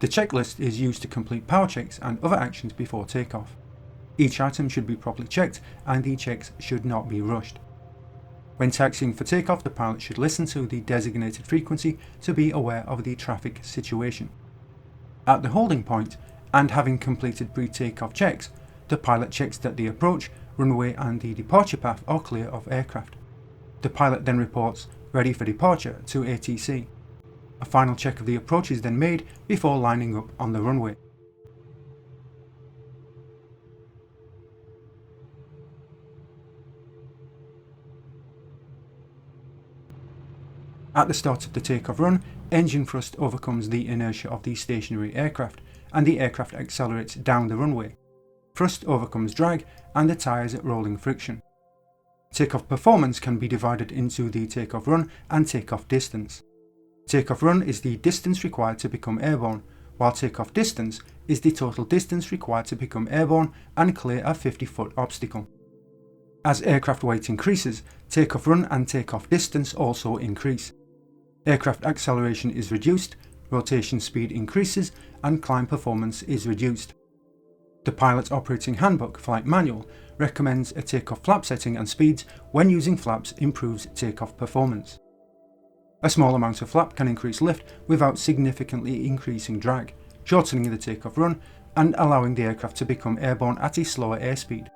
The checklist is used to complete power checks and other actions before takeoff. Each item should be properly checked and the checks should not be rushed. When taxiing for takeoff, the pilot should listen to the designated frequency to be aware of the traffic situation. At the holding point, and having completed pre-takeoff checks, the pilot checks that the approach, runway and the departure path are clear of aircraft. The pilot then reports ready for departure to ATC. A final check of the approach is then made before lining up on the runway. At the start of the takeoff run, engine thrust overcomes the inertia of the stationary aircraft, and the aircraft accelerates down the runway. Thrust overcomes drag and the tyres at rolling friction. Takeoff performance can be divided into the takeoff run and takeoff distance. Takeoff run is the distance required to become airborne, while takeoff distance is the total distance required to become airborne and clear a 50-foot obstacle. As aircraft weight increases, takeoff run and takeoff distance also increase. Aircraft acceleration is reduced, rotation speed increases, and climb performance is reduced. The Pilot's Operating Handbook Flight Manual recommends a takeoff flap setting and speeds when using flaps improves takeoff performance. A small amount of flap can increase lift without significantly increasing drag, shortening the takeoff run and allowing the aircraft to become airborne at a slower airspeed.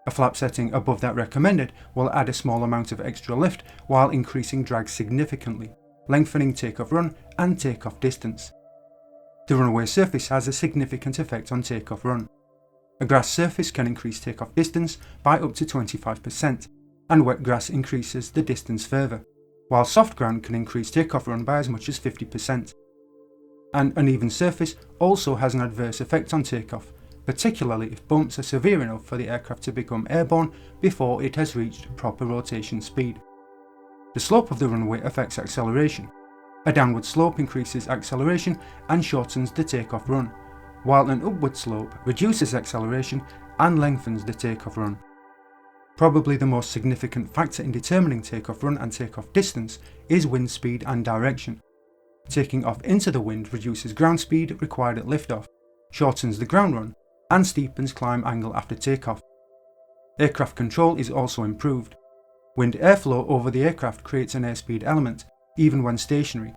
A flap setting above that recommended will add a small amount of extra lift while increasing drag significantly, lengthening takeoff run and takeoff distance. The runway surface has a significant effect on takeoff run. A grass surface can increase takeoff distance by up to 25%, and wet grass increases the distance further, while soft ground can increase takeoff run by as much as 50%. An uneven surface also has an adverse effect on takeoff, particularly if bumps are severe enough for the aircraft to become airborne before it has reached proper rotation speed. The slope of the runway affects acceleration. A downward slope increases acceleration and shortens the takeoff run, while an upward slope reduces acceleration and lengthens the takeoff run. Probably the most significant factor in determining takeoff run and takeoff distance is wind speed and direction. Taking off into the wind reduces ground speed required at liftoff, shortens the ground run, and steepens climb angle after takeoff. Aircraft control is also improved. Wind airflow over the aircraft creates an airspeed element, even when stationary.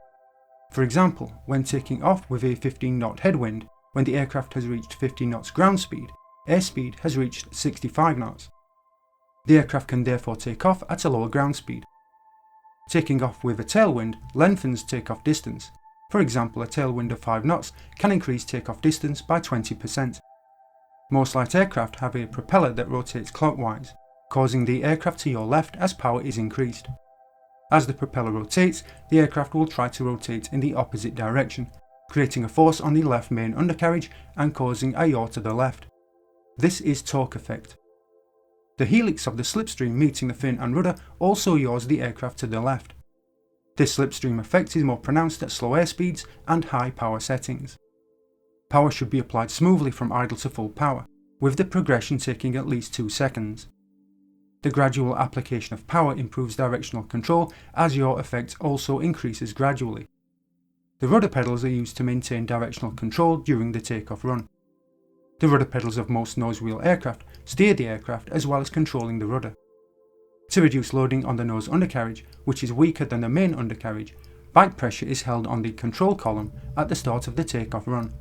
For example, when taking off with a 15-knot headwind, when the aircraft has reached 50 knots ground speed, airspeed has reached 65 knots. The aircraft can therefore take off at a lower ground speed. Taking off with a tailwind lengthens takeoff distance. For example, a tailwind of 5 knots can increase takeoff distance by 20%. Most light aircraft have a propeller that rotates clockwise, causing the aircraft to your left as power is increased. As the propeller rotates, the aircraft will try to rotate in the opposite direction, creating a force on the left main undercarriage and causing a yaw to the left. This is torque effect. The helix of the slipstream meeting the fin and rudder also yaws the aircraft to the left. This slipstream effect is more pronounced at slow airspeeds and high power settings. Power should be applied smoothly from idle to full power, with the progression taking at least 2 seconds. The gradual application of power improves directional control as yaw effect also increases gradually. The rudder pedals are used to maintain directional control during the takeoff run. The rudder pedals of most nose-wheel aircraft steer the aircraft as well as controlling the rudder. To reduce loading on the nose undercarriage, which is weaker than the main undercarriage, back pressure is held on the control column at the start of the takeoff run.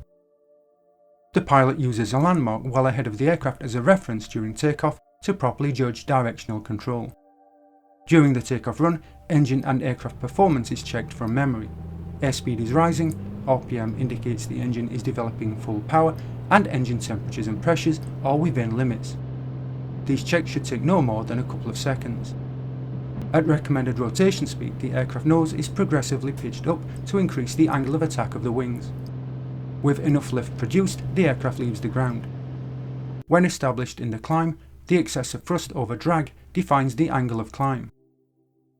The pilot uses a landmark well ahead of the aircraft as a reference during takeoff to properly judge directional control. During the takeoff run, engine and aircraft performance is checked from memory. Airspeed is rising, RPM indicates the engine is developing full power, and engine temperatures and pressures are within limits. These checks should take no more than a couple of seconds. At recommended rotation speed, the aircraft nose is progressively pitched up to increase the angle of attack of the wings. With enough lift produced, the aircraft leaves the ground. When established in the climb, the excess of thrust over drag defines the angle of climb.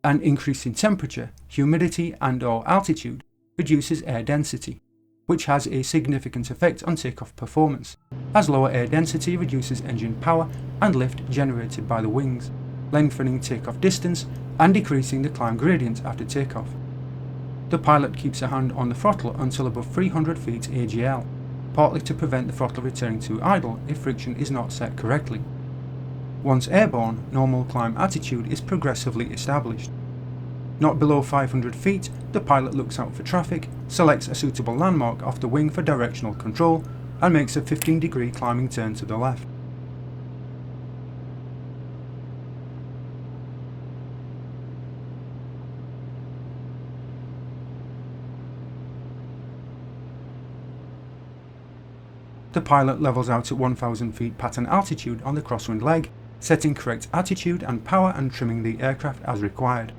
An increase in temperature, humidity and/or altitude reduces air density, which has a significant effect on takeoff performance, as lower air density reduces engine power and lift generated by the wings, lengthening takeoff distance and decreasing the climb gradient after takeoff. The pilot keeps a hand on the throttle until above 300 feet AGL, partly to prevent the throttle returning to idle if friction is not set correctly. Once airborne, normal climb attitude is progressively established. Not below 500 feet, the pilot looks out for traffic, selects a suitable landmark off the wing for directional control, and makes a 15-degree climbing turn to the left. The pilot levels out at 1000 feet pattern altitude on the crosswind leg, setting correct attitude and power and trimming the aircraft as required.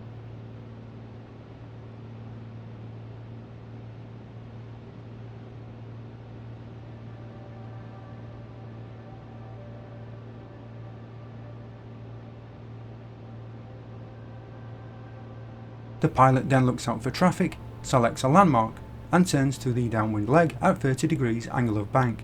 The pilot then looks out for traffic, selects a landmark, and turns to the downwind leg at 30 degrees angle of bank.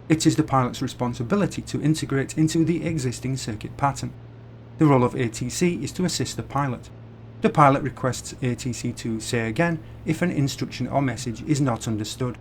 It is the pilot's responsibility to integrate into the existing circuit pattern. The role of ATC is to assist the pilot. The pilot requests ATC to say again if an instruction or message is not understood.